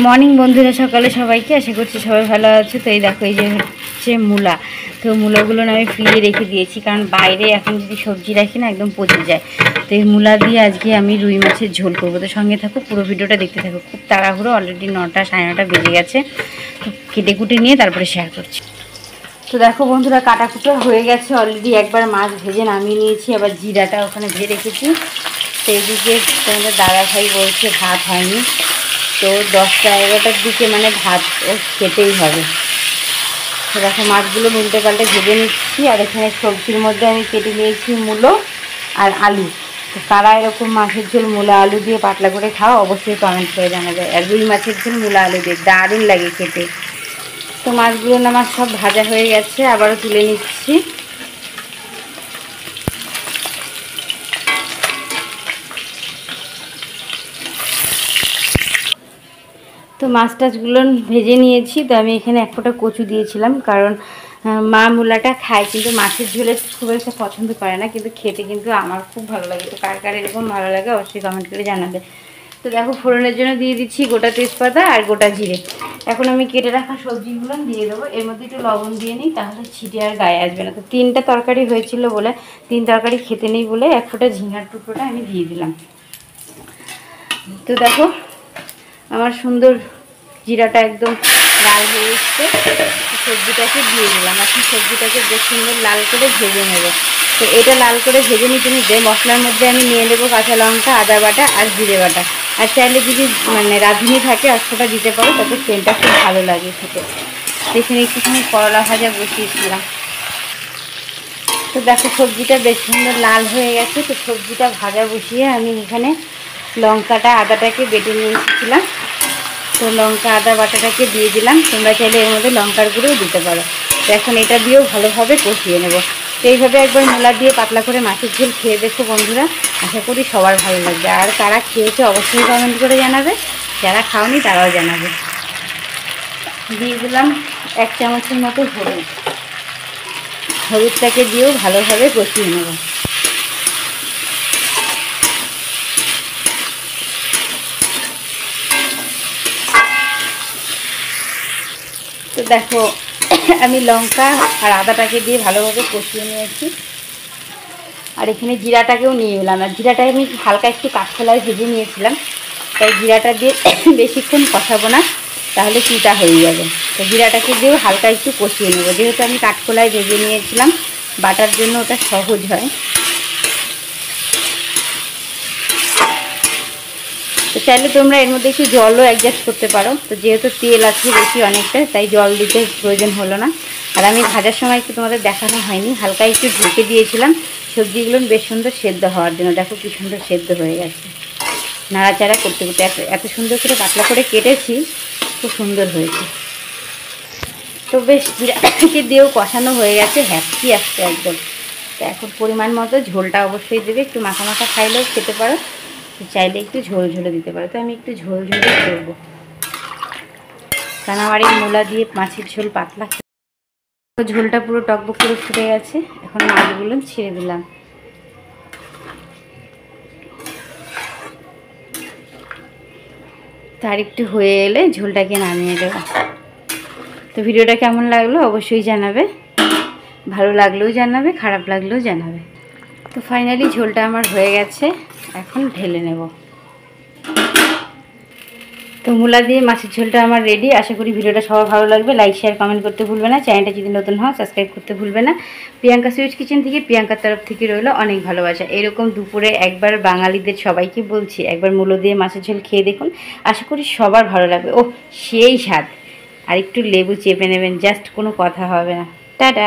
Morning বন্ধুরা, সকালে সবাইকে আশা করছি সবাই ভালো আছে। তো এই দেখো, এই যে হচ্ছে মূলা। তো মূলাগুলো আমি ফ্রিজে রেখে দিয়েছি, কারণ বাইরে এখন যদি সবজি রাখি না একদম পচে যায়। তো এই মূলা দিয়ে আজকে আমি রুই মাছের ঝোল করবো। তো সঙ্গে থাকো, পুরো ভিডিওটা দেখতে থাকো। খুব তাড়াহুড়ো, অলরেডি 9টা সাড়ে 9টা বেজে গেছে। তো কেটে কুটে নিয়ে তারপরে শেয়ার করছি। তো দেখো বন্ধুরা, কাটা কুটো হয়ে গেছে অলরেডি। একবার মাছ ভেজে নামিয়ে নিয়েছি, আবার জিরাটা ওখানে ভেজে রেখেছি। তো এইদিকে তোমাদের দাদা ভাই বলছে ভাত হয়নি। তো 10টা 11টার দিকে মানে ভাত ও খেতেই হবে। তো দেখো, মাছগুলো উল্টে পাল্টে ভেজে নিচ্ছি। আর এখানে সবজির মধ্যে আমি কেটে নিয়েছি মূলো আর আলু। তো কারা এরকম মাছের ঝোল মূলা আলু দিয়ে পাতলা করে খাও, অবশ্যই কমেন্ট করে জানাবে। আর রুই মাছের ঝোল মূলা আলু দিয়ে দারুণ লাগে খেতে। তো মাছগুলো আমার সব ভাজা হয়ে গেছে, আবারও তুলে নিচ্ছি। তো মাছ টাছগুলো ভেজে নিয়েছি। তো আমি এখানে এক ফোঁটা কচু দিয়েছিলাম, কারণ মা মূলাটা খায়, কিন্তু মাছের ঝোলে খুব একটা পছন্দ করে না, কিন্তু খেতে কিন্তু আমার খুব ভালো লাগে। তো কার কার এরকম ভালো লাগে অবশ্যই কমেন্ট করে জানাবে। তো দেখো, ফোড়নের জন্য দিয়ে দিচ্ছি গোটা তেজপাতা আর গোটা জিরে। এখন আমি কেটে রাখা সবজিগুলো দিয়ে দেবো। এর মধ্যে একটু লবণ দিয়ে নিই, তাহলে ছিটে আর গায়ে আসবে না। তো 3টা তরকারি হয়েছিল বলে, 3 তরকারি খেতে নেই বলে এক ফোঁটা ঝিঙার টুকরোটা আমি দিয়ে দিলাম। তো দেখো, আমার সুন্দর জিরাটা একদম লাল হয়ে এসছে। সবজিটাকে দিয়ে দিলাম। এখন সবজিটাকে বেশ সুন্দর লাল করে ভেজে নেব। তো এটা লাল করে ভেজে নিতে নিতে মশলার মধ্যে আমি নিয়ে নেবো কাঁচা লঙ্কা, আদা বাটা আর জিরে বাটা। আর চাইলে যদি মানে রাঁধুনি থাকে অষ্টটা দিতে পারো, তাতে সেন্টটা খুব ভালো লাগে খেতে। এখানে একটুখানি করলা ভাজা বসিয়েছিলাম। তো দেখো, সবজিটা বেশ সুন্দর লাল হয়ে গেছে। তো সবজিটা ভাজা বসিয়ে আমি এখানে লঙ্কাটা আদাটাকে বেটে নিয়ে এসেছিলাম। তো লঙ্কা আদা বাটাটাকে দিয়ে দিলাম। তোমরা চাইলে এর মধ্যে লঙ্কার গুঁড়োও দিতে পারো। তো এখন এটা দিয়েও ভালোভাবে কষিয়ে নেব। তো এইভাবে একবার মূলা দিয়ে পাতলা করে মাছের ঝোল খেয়ে দেখো বন্ধুরা, আশা করি সবার ভালো লাগবে। আর কারা খেয়েছে অবশ্যই কমেন্ট করে জানাবে, যারা খাওনি তারাও জানাবে। দিয়ে দিলাম 1 চামচের মতো হলুদ। হলুদটাকে দিয়েও ভালোভাবে কষিয়ে নেব। তো দেখো, আমি লঙ্কা আর আদাটাকে দিয়ে ভালোভাবে কষিয়ে নিয়েছি। আর এখানে জিরাটাকেও নিয়ে এলাম। আর জিরাটা আমি হালকা একটু কাঠখোলায় ভেজে নিয়েছিলাম, তাই জিরাটা দিয়ে বেশিক্ষণ কষাবো না, তাহলে চিটা হয়ে যাবে। তো জিরাটাকে দিয়েও হালকা একটু কষিয়ে নেব। যেহেতু আমি কাঠখোলায় ভেজে নিয়েছিলাম, বাটার জন্য ওটা সহজ হয়। তো চাইলে তোমরা এর মধ্যে একটু জলও অ্যাডজাস্ট করতে পারো। তো যেহেতু তেল আছে বেশি অনেকটা, তাই জল দিতে প্রয়োজন হলো না। আর আমি ভাজার সময় একটু তোমাদের দেখানো হয়নি, হালকা একটু ঢেকে দিয়েছিলাম সবজিগুলো বেশ সুন্দর সেদ্ধ হওয়ার জন্য। দেখো কি সুন্দর সেদ্ধ হয়ে গেছে। নাড়াচাড়া করতে করতে এত সুন্দর করে পাতলা করে কেটেছি, খুব সুন্দর হয়েছে। তো বেশ জিরাকে দিয়েও কষানো হয়ে গেছে, হ্যাপি আসছে একদম। তো এখন পরিমাণ মতো ঝোলটা অবশ্যই দেবে। একটু মাখা মাখা খাইলেও খেতে পারো, চাইলে একটু ঝোল ঝোলে দিতে পারো। তো আমি একটু ঝোল ঝোলে করবো, কারণ আমার এই মূলা দিয়ে মাছের ঝোল পাতলা। ঝোলটা পুরো টকবক করে ফুটে গেছে। এখন মাছগুলো ছেড়ে দিলাম। তার একটু হয়ে এলে ঝোলটাকে নামিয়ে দেবো। তো ভিডিওটা কেমন লাগলো অবশ্যই জানাবে, ভালো লাগলেও জানাবে, খারাপ লাগলেও জানাবে। তো ফাইনালি ঝোলটা আমার হয়ে গেছে, এখন ঢেলে নেব। তো মূলা দিয়ে মাছের ঝোলটা আমার রেডি। আশা করি ভিডিওটা সবার ভালো লাগবে। লাইক শেয়ার কমেন্ট করতে ভুলবে না। চ্যানেলটা যদি নতুন হয় সাবস্ক্রাইব করতে ভুলবে না। প্রিয়াঙ্কা সুইট কিচেন থেকে, প্রিয়াঙ্কার তরফ থেকে রইল অনেক ভালোবাসা। এরকম দুপুরে একবার বাঙালিদের সবাইকে বলছি, একবার মূলো দিয়ে মাছের ঝোল খেয়ে দেখুন, আশা করি সবার ভালো লাগবে। ও সেই স্বাদ! আর একটু লেবু চেপে নেবেন, জাস্ট কোনো কথা হবে না। টাটা।